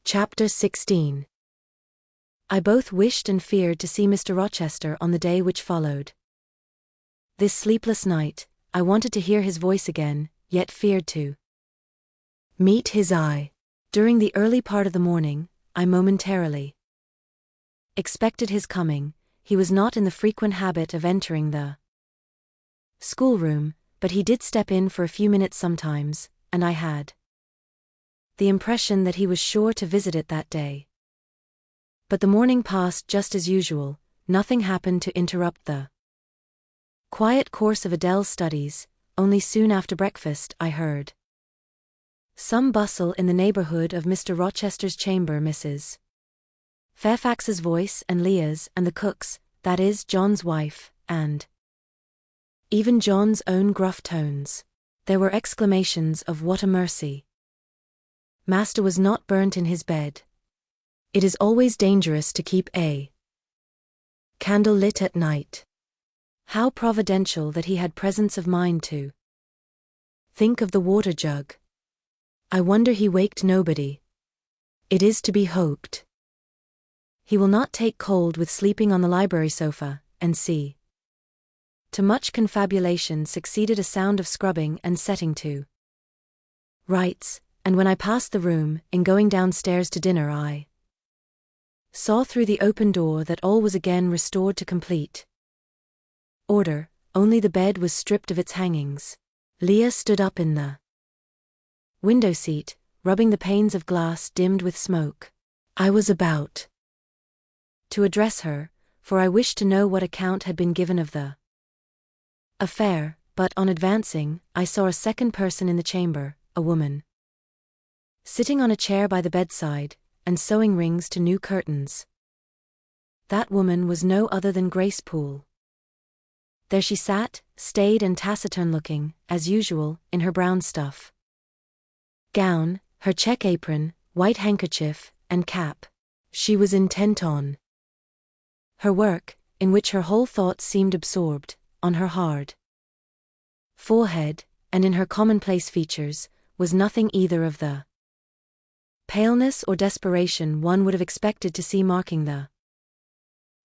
Chapter 16. I both wished and feared to see Mr. Rochester on the day which followed. This sleepless night, I wanted to hear his voice again, yet feared to meet his eye. During the early part of the morning, I momentarily expected his coming. He was not in the frequent habit of entering the schoolroom, but he did step in for a few minutes sometimes, and I had the impression that he was sure to visit it that day. But the morning passed just as usual. Nothing happened to interrupt the quiet course of Adele's studies. Only soon after breakfast I heard some bustle in the neighborhood of Mr. Rochester's chamber. Mrs. Fairfax's voice and Leah's and the cook's, that is, John's wife, and even John's own gruff tones. There were exclamations of "What a mercy! Master was not burnt in his bed. It is always dangerous to keep a candle lit at night. How providential that he had presence of mind to think of the water jug. I wonder he waked nobody. It is to be hoped he will not take cold with sleeping on the library sofa, and see." To much confabulation succeeded a sound of scrubbing and setting to rights, and when I passed the room, in going downstairs to dinner, I saw through the open door that all was again restored to complete order. Only the bed was stripped of its hangings. Leah stood up in the window seat, rubbing the panes of glass dimmed with smoke. I was about to address her, for I wished to know what account had been given of the affair, but on advancing, I saw a second person in the chamber, a woman, sitting on a chair by the bedside, and sewing rings to new curtains. That woman was no other than Grace Poole. There she sat, staid and taciturn-looking, as usual, in her brown stuff gown, her check apron, white handkerchief, and cap. She was intent on her work, in which her whole thoughts seemed absorbed. On her hard forehead, and in her commonplace features, was nothing either of the paleness or desperation one would have expected to see marking the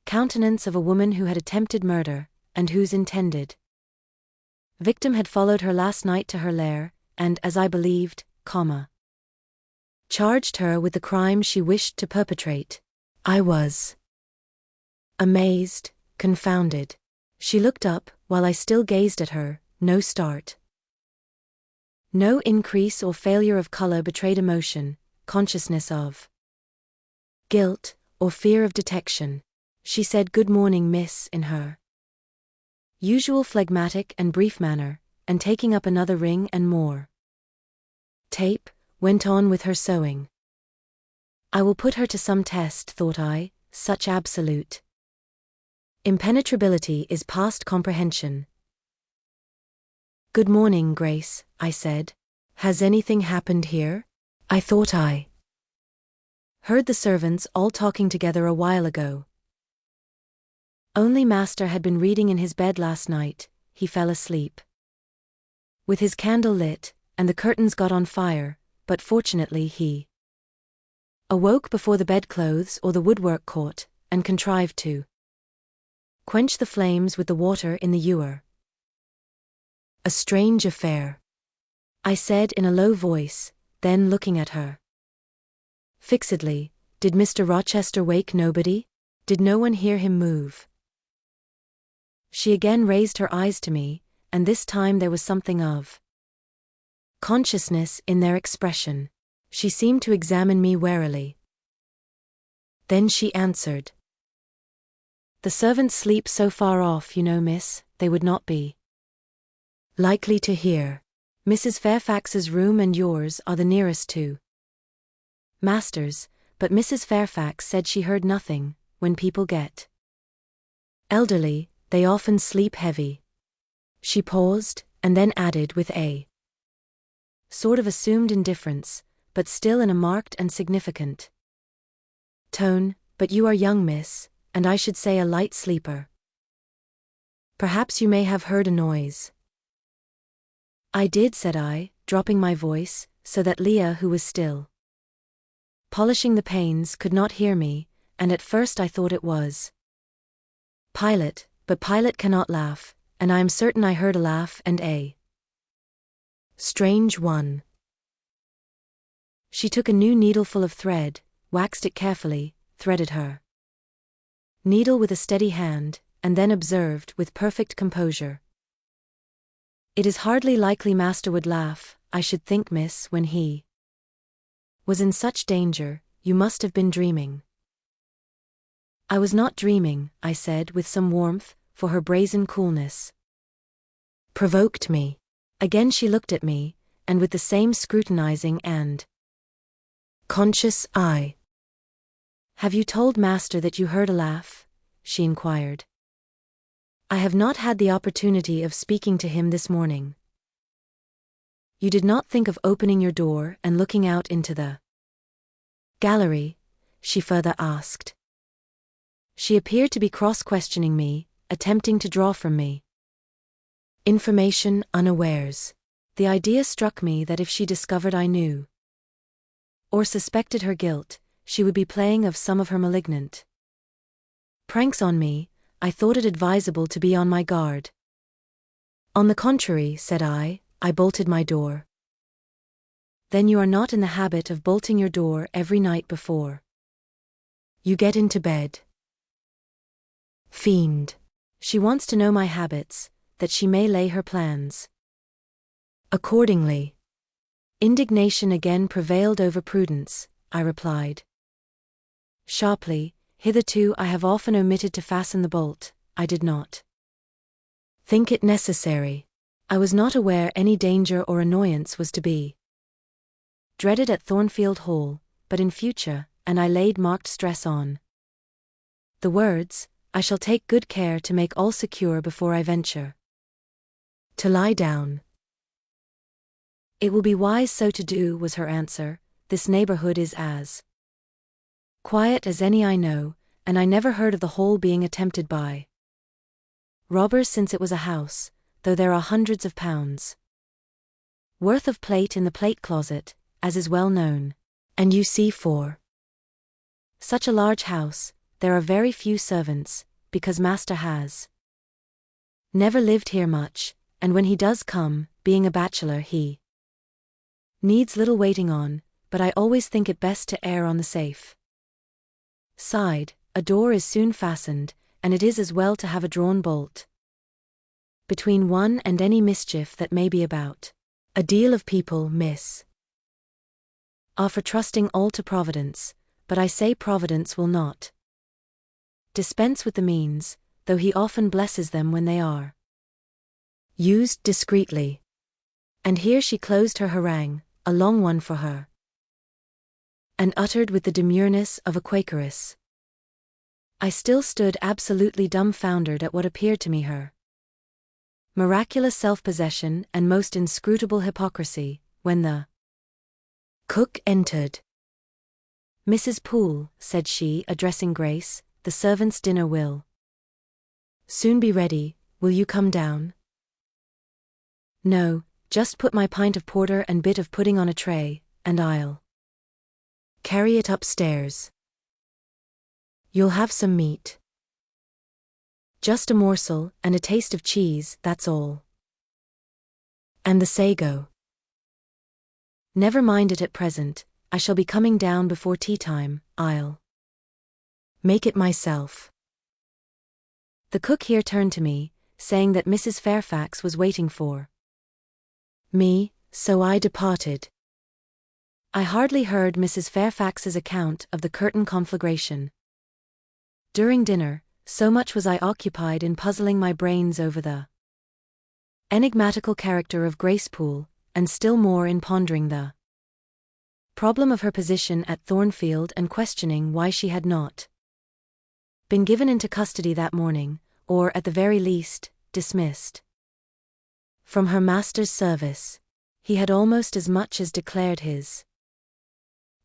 countenance of a woman who had attempted murder, and whose intended victim had followed her last night to her lair, and, as I believed, charged her with the crime she wished to perpetrate. I was amazed, confounded. She looked up, while I still gazed at her. No start, no increase or failure of color betrayed emotion, consciousness of guilt, or fear of detection. She said "Good morning, miss," in her usual phlegmatic and brief manner, and taking up another ring and more tape, went on with her sewing. I will put her to some test, thought I. Such absolute impenetrability is past comprehension. "Good morning, Grace," I said. "Has anything happened here? I thought I heard the servants all talking together a while ago." Only Master had been reading in his bed last night. He fell asleep with his candle lit, and the curtains got on fire, but fortunately he awoke before the bedclothes or the woodwork caught, and contrived to quench the flames with the water in the ewer. "A strange affair," I said in a low voice, then looking at her fixedly. "Did Mr. Rochester wake nobody? Did no one hear him move?" She again raised her eyes to me, and this time there was something of consciousness in their expression. She seemed to examine me warily. Then she answered, "The servants sleep so far off, you know, miss, they would not be likely to hear. Mrs. Fairfax's room and yours are the nearest to Master's, but Mrs. Fairfax said she heard nothing. When people get elderly, they often sleep heavy." She paused, and then added with a sort of assumed indifference, but still in a marked and significant tone, "But you are young, miss, and I should say a light sleeper. Perhaps you may have heard a noise." "I did," said I, dropping my voice, so that Leah, who was still polishing the panes, could not hear me, and at first I thought it was Pilot, but Pilot cannot laugh, and I am certain I heard a laugh and a strange one. She took a new needleful of thread, waxed it carefully, threaded her needle with a steady hand, and then observed with perfect composure, "It is hardly likely master would laugh, I should think, miss, when he was in such danger. You must have been dreaming." "I was not dreaming," I said with some warmth, for her brazen coolness provoked me. Again she looked at me, and with the same scrutinizing and conscious eye. "Have you told master that you heard a laugh?" she inquired. "I have not had the opportunity of speaking to him this morning." "You did not think of opening your door and looking out into the gallery?" she further asked. She appeared to be cross-questioning me, attempting to draw from me information unawares. The idea struck me that if she discovered I knew or suspected her guilt, she would be playing of some of her malignant pranks on me. I thought it advisable to be on my guard. "On the contrary," said I bolted my door. "Then you are not in the habit of bolting your door every night before you get into bed?" Fiend. She wants to know my habits, that she may lay her plans accordingly. Indignation again prevailed over prudence, I replied sharply. "Hitherto I have often omitted to fasten the bolt. I did not think it necessary. I was not aware any danger or annoyance was to be dreaded at Thornfield Hall, but in future," and I laid marked stress on the words, "I shall take good care to make all secure before I venture to lie down." "It will be wise so to do," was her answer. "This neighborhood is as quiet as any I know, and I never heard of the Hall being attempted by robbers since it was a house, though there are hundreds of pounds worth of plate in the plate closet, as is well known. And you see, for such a large house, there are very few servants, because master has never lived here much, and when he does come, being a bachelor, he needs little waiting on, but I always think it best to err on the safe side. A door is soon fastened, and it is as well to have a drawn bolt between one and any mischief that may be about. A deal of people, miss, are for trusting all to Providence, but I say Providence will not dispense with the means, though he often blesses them when they are used discreetly." And here she closed her harangue, a long one for her, and uttered with the demureness of a Quakeress. I still stood absolutely dumbfounded at what appeared to me her miraculous self-possession and most inscrutable hypocrisy, when the cook entered. "Mrs. Poole," said she, addressing Grace, "the servants' dinner will soon be ready. Will you come down?" "No, just put my pint of porter and bit of pudding on a tray, and I'll carry it upstairs." "You'll have some meat?" "Just a morsel, and a taste of cheese, that's all." "And the sago?" "Never mind it at present. I shall be coming down before tea time. I'll make it myself." The cook here turned to me, saying that Mrs. Fairfax was waiting for me, so I departed. I hardly heard Mrs. Fairfax's account of the curtain conflagration during dinner, so much was I occupied in puzzling my brains over the enigmatical character of Grace Poole, and still more in pondering the problem of her position at Thornfield and questioning why she had not been given into custody that morning, or at the very least, dismissed from her master's service. He had almost as much as declared his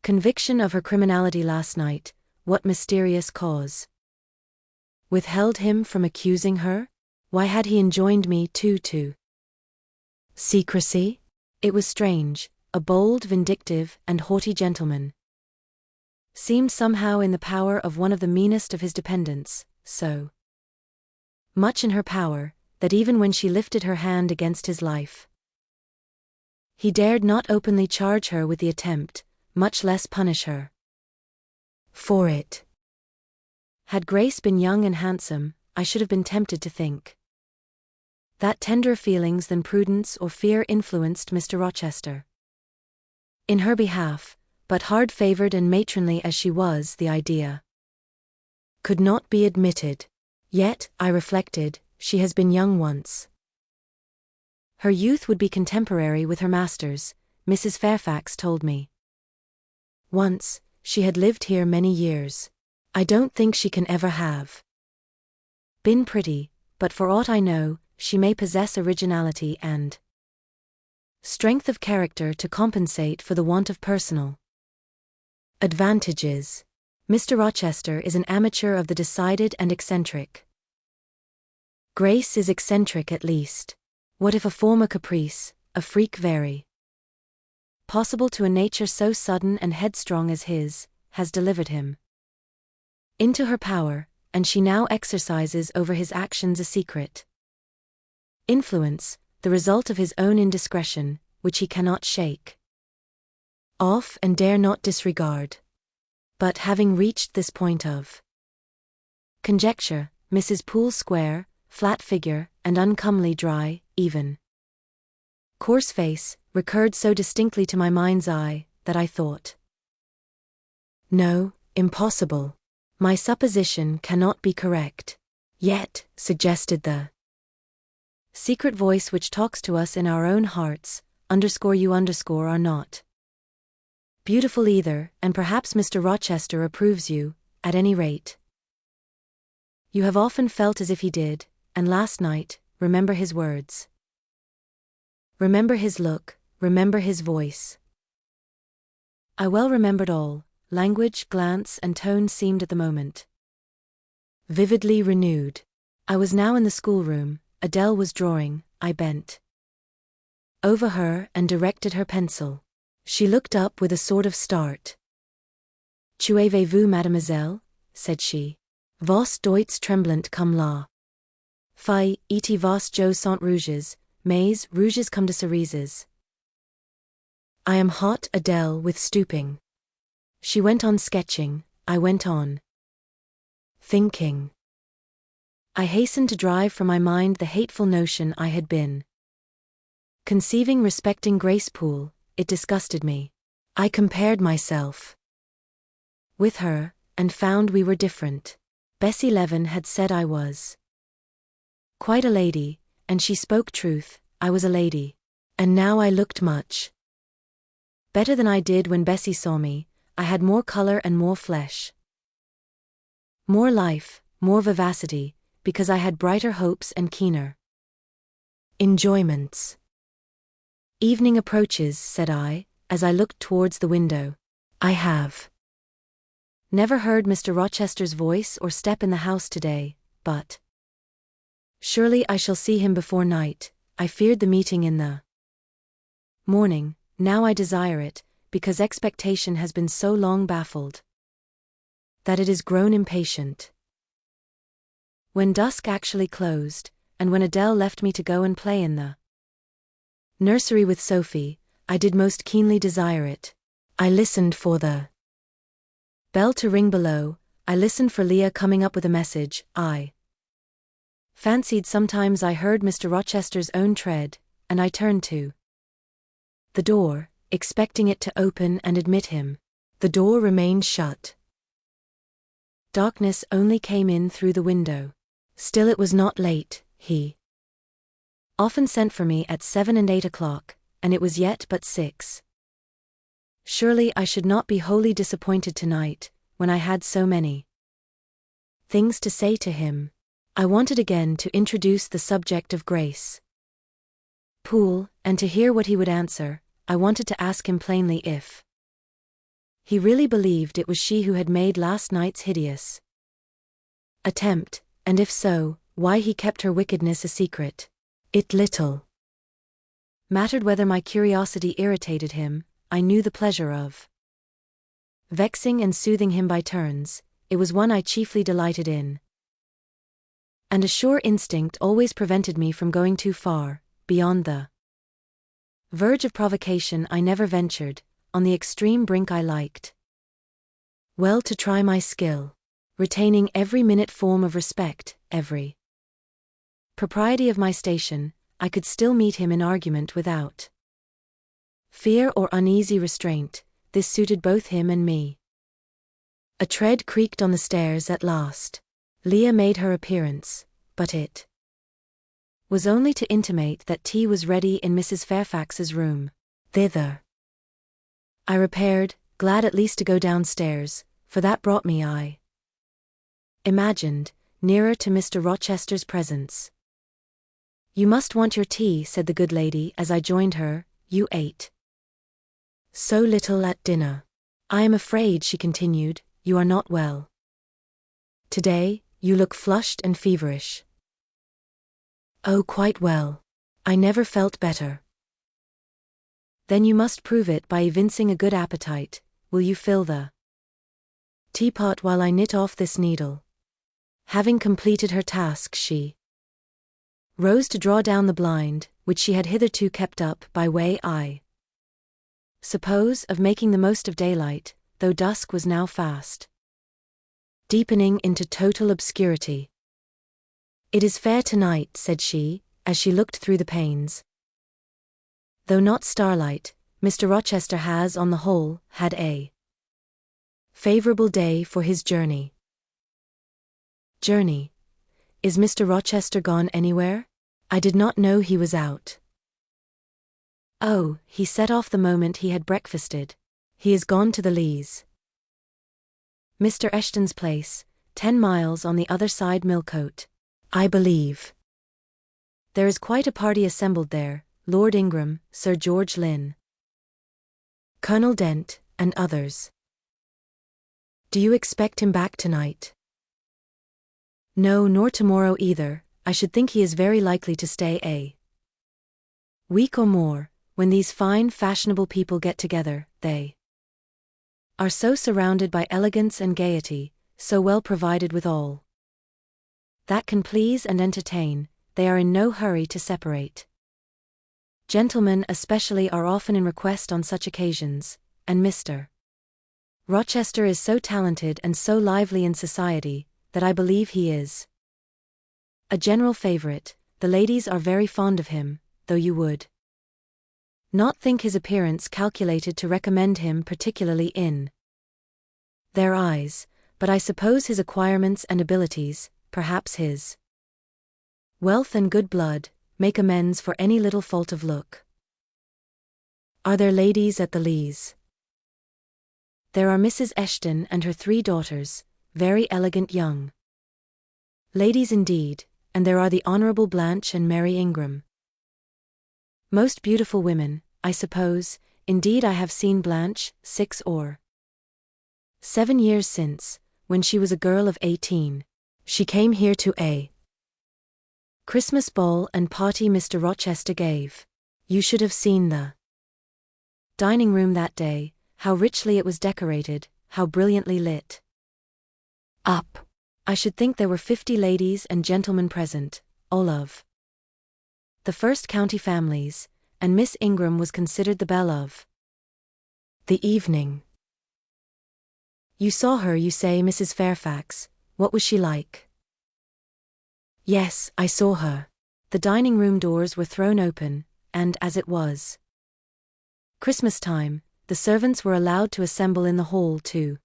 conviction of her criminality last night. What mysterious cause withheld him from accusing her? Why had he enjoined me to secrecy? It was strange, a bold, vindictive, and haughty gentleman seemed somehow in the power of one of the meanest of his dependents, so much in her power, that even when she lifted her hand against his life, he dared not openly charge her with the attempt, much less punish her for it. Had Grace been young and handsome, I should have been tempted to think that tenderer feelings than prudence or fear influenced Mr. Rochester in her behalf, but hard-favored and matronly as she was, the idea could not be admitted. Yet, I reflected, she has been young once. Her youth would be contemporary with her master's, Mrs. Fairfax told me. Once, she had lived here many years. I don't think she can ever have been pretty, but for aught I know, she may possess originality and strength of character to compensate for the want of personal advantages. Mr. Rochester is an amateur of the decided and eccentric. Grace is eccentric at least. What if a form a caprice, a freak very possible to a nature so sudden and headstrong as his, has delivered him into her power, and she now exercises over his actions a secret influence, the result of his own indiscretion, which he cannot shake off and dare not disregard. But having reached this point of conjecture, Mrs. Poole's square, flat figure, and uncomely dry, even coarse face, recurred so distinctly to my mind's eye, that I thought, no, impossible. My supposition cannot be correct. Yet, suggested the secret voice which talks to us in our own hearts, _you are not beautiful either, and perhaps Mr. Rochester approves you, at any rate. You have often felt as if he did, and last night, remember his words. Remember his look, remember his voice. I well remembered all. Language, glance, and tone seemed at the moment vividly renewed. I was now in the schoolroom. Adele was drawing. I bent over her and directed her pencil. She looked up with a sort of start. Tu avez-vous, mademoiselle? Said she. Vos doits tremblant comme la fille, et vos joues sont rouges, mais rouges comme de cerises. I am hot, Adele, with stooping. She went on sketching, I went on thinking. I hastened to drive from my mind the hateful notion I had been conceiving respecting Grace Poole. It disgusted me. I compared myself with her, and found we were different. Bessie Levin had said I was quite a lady, and she spoke truth. I was a lady. And now I looked much better than I did when Bessie saw me. I had more color and more flesh, more life, more vivacity, because I had brighter hopes and keener enjoyments. Evening approaches, said I, as I looked towards the window. I have never heard Mr. Rochester's voice or step in the house today, but surely I shall see him before night. I feared the meeting in the morning. Now I desire it, because expectation has been so long baffled that it is grown impatient. When dusk actually closed, and when Adele left me to go and play in the nursery with Sophie, I did most keenly desire it. I listened for the bell to ring below. I listened for Leah coming up with a message. I fancied sometimes I heard Mr. Rochester's own tread, and I turned to the door, expecting it to open and admit him. The door remained shut. Darkness only came in through the window. Still it was not late. He often sent for me at 7 and 8 o'clock, and it was yet but 6. Surely I should not be wholly disappointed tonight, when I had so many things to say to him. I wanted again to introduce the subject of Grace Poole, and to hear what he would answer. I wanted to ask him plainly if he really believed it was she who had made last night's hideous attempt, and if so, why he kept her wickedness a secret. It little mattered whether my curiosity irritated him. I knew the pleasure of vexing and soothing him by turns, it was one I chiefly delighted in. And a sure instinct always prevented me from going too far, beyond the verge of provocation I never ventured, on the extreme brink I liked well to try my skill, retaining every minute form of respect, every propriety of my station. I could still meet him in argument without fear or uneasy restraint. This suited both him and me. A tread creaked on the stairs at last. Leah made her appearance, but it was only to intimate that tea was ready in Mrs. Fairfax's room. Thither I repaired, glad at least to go downstairs, for that brought me, I imagined, nearer to Mr. Rochester's presence. "You must want your tea," said the good lady as I joined her. "You ate so little at dinner. I am afraid," she continued, "you are not well. Today, you look flushed and feverish." "Oh, quite well. I never felt better." "Then you must prove it by evincing a good appetite. Will you fill the teapot while I knit off this needle?" Having completed her task, she rose to draw down the blind, which she had hitherto kept up by way, I suppose, of making the most of daylight, though dusk was now fast deepening into total obscurity. "It is fair tonight," said she, as she looked through the panes. "Though not starlight, Mr. Rochester has, on the whole, had a favorable day for his journey." "Journey? Is Mr. Rochester gone anywhere? I did not know he was out." "Oh, he set off the moment he had breakfasted. He is gone to the Leas, Mr. Eshton's place, 10 miles on the other side Millcote, I believe. There is quite a party assembled there, Lord Ingram, Sir George Lynn, Colonel Dent, and others." "Do you expect him back tonight?" "No, nor tomorrow either. I should think he is very likely to stay a week or more. When these fine fashionable people get together, they are so surrounded by elegance and gaiety, so well provided with all that can please and entertain, they are in no hurry to separate. Gentlemen especially are often in request on such occasions, and Mr. Rochester is so talented and so lively in society, that I believe he is a general favorite. The ladies are very fond of him, though you would not think his appearance calculated to recommend him particularly in their eyes, but I suppose his acquirements and abilities, perhaps his wealth and good blood, make amends for any little fault of look." "Are there ladies at the Leas?" "There are Mrs. Eshton and her 3 daughters, very elegant young ladies indeed, and there are the Honourable Blanche and Mary Ingram. Most beautiful women, I suppose. Indeed I have seen Blanche, 6 or 7 years since, when she was a girl of 18. She came here to a Christmas ball and party Mr. Rochester gave. You should have seen the dining room that day, how richly it was decorated, how brilliantly lit up. I should think there were 50 ladies and gentlemen present, all of the first county families, and Miss Ingram was considered the belle of the evening." "You saw her, you say, Mrs. Fairfax. What was she like?" "Yes, I saw her. The dining-room doors were thrown open, and as it was Christmas time, the servants were allowed to assemble in the hall to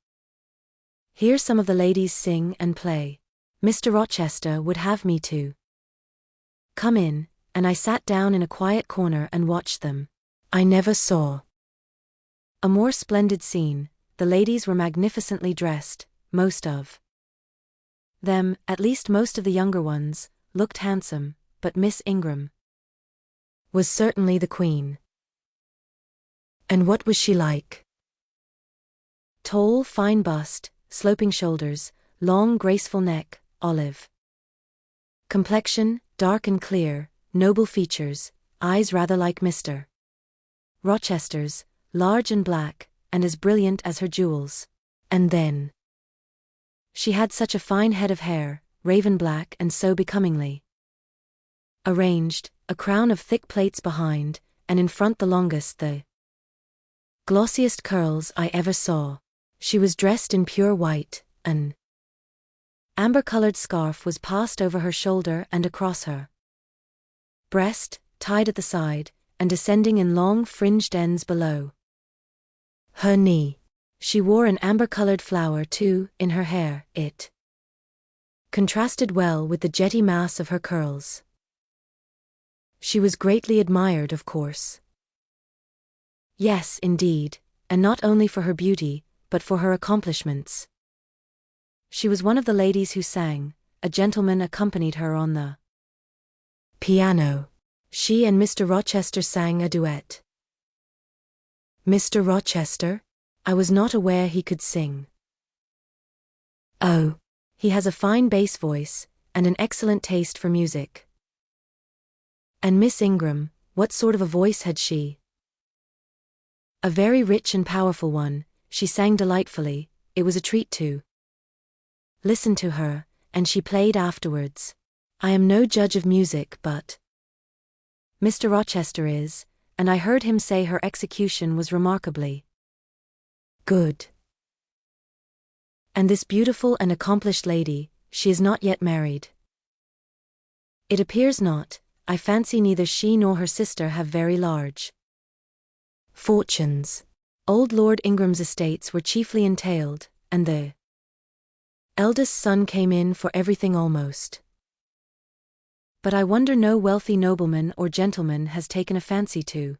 hear some of the ladies sing and play. Mr. Rochester would have me to come in, and I sat down in a quiet corner and watched them. I never saw a more splendid scene. The ladies were magnificently dressed, most of them, at least most of the younger ones, looked handsome, but Miss Ingram was certainly the queen." "And what was she like?" "Tall, fine bust, sloping shoulders, long graceful neck, olive complexion, dark and clear, noble features, eyes rather like Mr. Rochester's, large and black, and as brilliant as her jewels." And then she had such a fine head of hair, raven black and so becomingly arranged, a crown of thick plaits behind, and in front the longest, the glossiest curls I ever saw. She was dressed in pure white, an amber-colored scarf was passed over her shoulder and across her breast, tied at the side, and descending in long fringed ends below her knee. She wore an amber-colored flower, too, in her hair. It contrasted well with the jetty mass of her curls. She was greatly admired, of course. Yes, indeed, and not only for her beauty, but for her accomplishments. She was one of the ladies who sang. A gentleman accompanied her on the piano. She and Mr. Rochester sang a duet. Mr. Rochester? I was not aware he could sing. Oh, he has a fine bass voice, and an excellent taste for music. And Miss Ingram, what sort of a voice had she? A very rich and powerful one. She sang delightfully. It was a treat to listen to her, and she played afterwards. I am no judge of music, but Mr. Rochester is, and I heard him say her execution was remarkably good. And this beautiful and accomplished lady, she is not yet married? It appears not. I fancy neither she nor her sister have very large fortunes. Old Lord Ingram's estates were chiefly entailed, and the eldest son came in for everything almost. But I wonder no wealthy nobleman or gentleman has taken a fancy to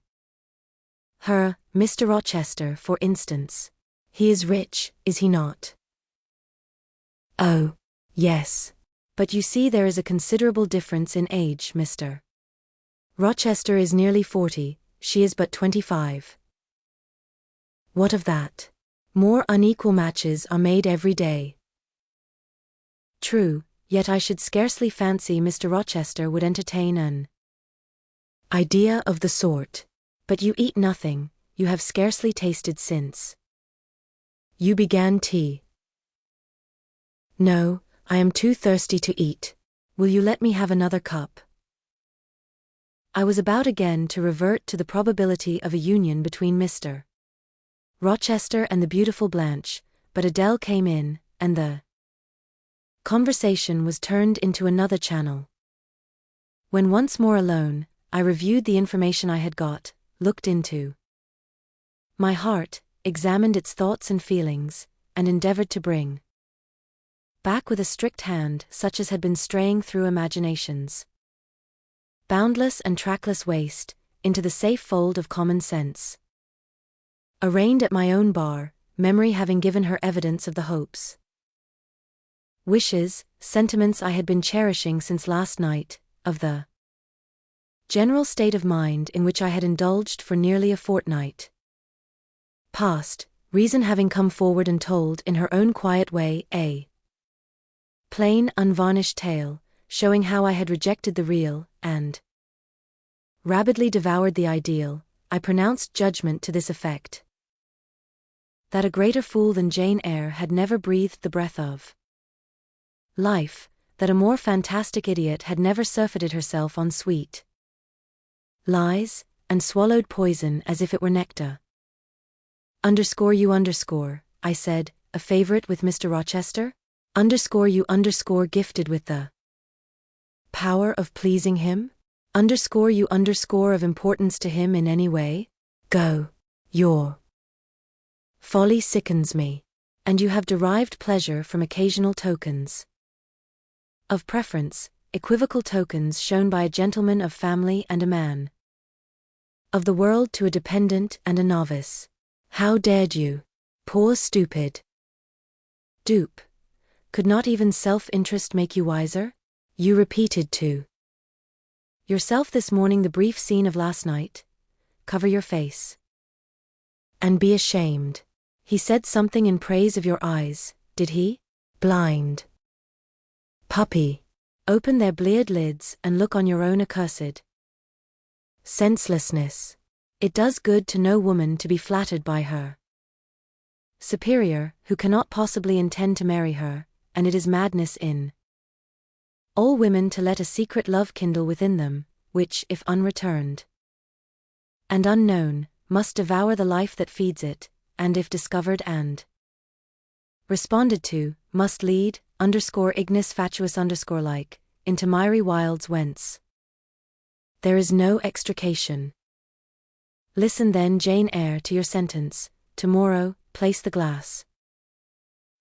her. Mr. Rochester, for instance. He is rich, is he not? Oh, yes. But you see there is a considerable difference in age. Mr. Rochester is nearly 40, she is but 25. What of that? More unequal matches are made every day. True, yet I should scarcely fancy Mr. Rochester would entertain an idea of the sort. But you eat nothing, you have scarcely tasted since you began tea. No, I am too thirsty to eat. Will you let me have another cup? I was about again to revert to the probability of a union between Mr. Rochester and the beautiful Blanche, but Adele came in, and the conversation was turned into another channel. When once more alone, I reviewed the information I had got, looked into my heart, examined its thoughts and feelings, and endeavored to bring back with a strict hand such as had been straying through imagination's boundless and trackless waste, into the safe fold of common sense. Arraigned at my own bar, memory having given her evidence of the hopes, wishes, sentiments I had been cherishing since last night, of the general state of mind in which I had indulged for nearly a fortnight past, reason having come forward and told in her own quiet way a plain, unvarnished tale, showing how I had rejected the real, and rabidly devoured the ideal, I pronounced judgment to this effect: that a greater fool than Jane Eyre had never breathed the breath of life, that a more fantastic idiot had never surfeited herself on sweet lies, and swallowed poison as if it were nectar. You I said, a favorite with Mr. Rochester? You gifted with the power of pleasing him? You of importance to him in any way? Go. Your folly sickens me. And you have derived pleasure from occasional tokens of preference, equivocal tokens shown by a gentleman of family and a man of the world to a dependent and a novice. How dared you? Poor stupid dupe. Could not even self-interest make you wiser? You repeated to yourself this morning the brief scene of last night. Cover your face and be ashamed. He said something in praise of your eyes, did he? Blind puppy. Open their bleared lids and look on your own accursed senselessness. It does good to no woman to be flattered by her superior, who cannot possibly intend to marry her, and it is madness in all women to let a secret love kindle within them, which, if unreturned and unknown, must devour the life that feeds it, and if discovered and responded to, must lead, ignis fatuus like, into miry wilds whence there is no extrication. Listen then, Jane Eyre, to your sentence. Tomorrow, place the glass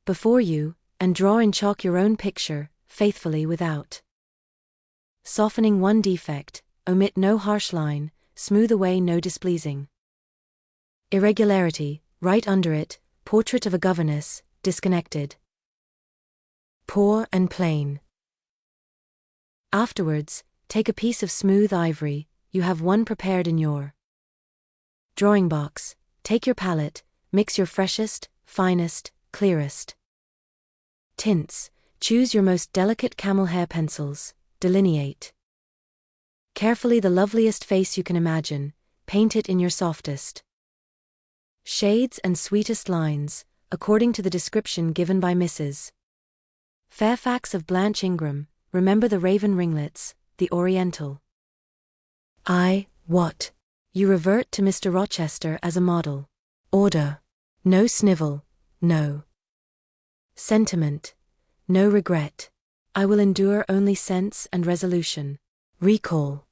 before you, and draw in chalk your own picture, faithfully without softening one defect, omit no harsh line, smooth away no displeasing irregularity, write under it, portrait of a governess, disconnected, poor and plain. Afterwards, take a piece of smooth ivory, you have one prepared in your drawing box, take your palette, mix your freshest, finest, clearest tints, choose your most delicate camel hair pencils, delineate carefully the loveliest face you can imagine, paint it in your softest shades and sweetest lines, according to the description given by Mrs. Fairfax of Blanche Ingram. Remember the raven ringlets, the oriental what? You revert to Mr. Rochester as a model. Order. No snivel, no sentiment, no regret. I will endure only sense and resolution. Recall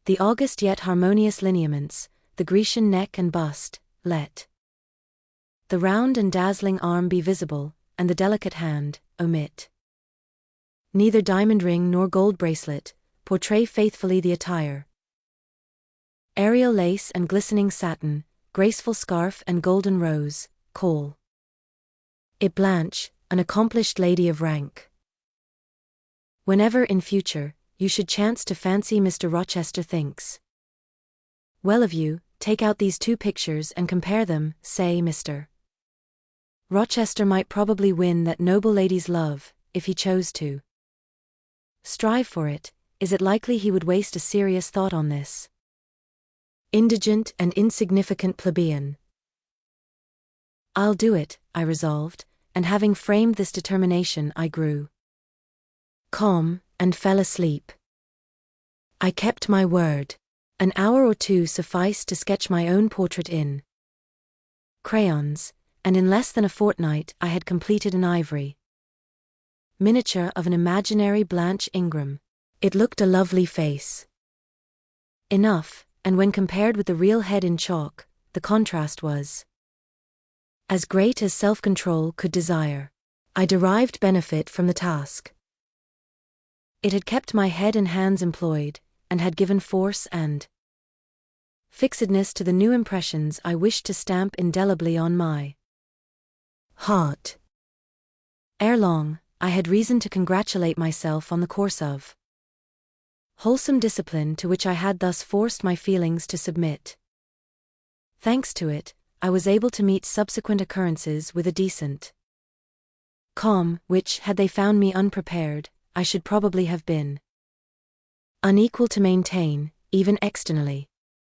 the august yet harmonious lineaments, the Grecian neck and bust, let the round and dazzling arm be visible, and the delicate hand, omit neither diamond ring nor gold bracelet, portray faithfully the attire. Aerial lace and glistening satin, graceful scarf and golden rose, call it Blanche, an accomplished lady of rank. Whenever in future, you should chance to fancy Mr. Rochester thinks well of you, take out these two pictures and compare them. Say Mr. Rochester might probably win that noble lady's love, if he chose to strive for it. Is it likely he would waste a serious thought on this indigent and insignificant plebeian? I'll do it, I resolved, and having framed this determination I grew calm, and fell asleep. I kept my word. An hour or two sufficed to sketch my own portrait in crayons, and in less than a fortnight I had completed an ivory miniature of an imaginary Blanche Ingram. It looked a lovely face enough, and when compared with the real head in chalk, the contrast was as great as self-control could desire. I derived benefit from the task. It had kept my head and hands employed, and had given force and fixedness to the new impressions I wished to stamp indelibly on my heart. Ere long, I had reason to congratulate myself on the course of wholesome discipline to which I had thus forced my feelings to submit. Thanks to it, I was able to meet subsequent occurrences with a decent calm, which, had they found me unprepared, I should probably have been unequal to maintain, even externally.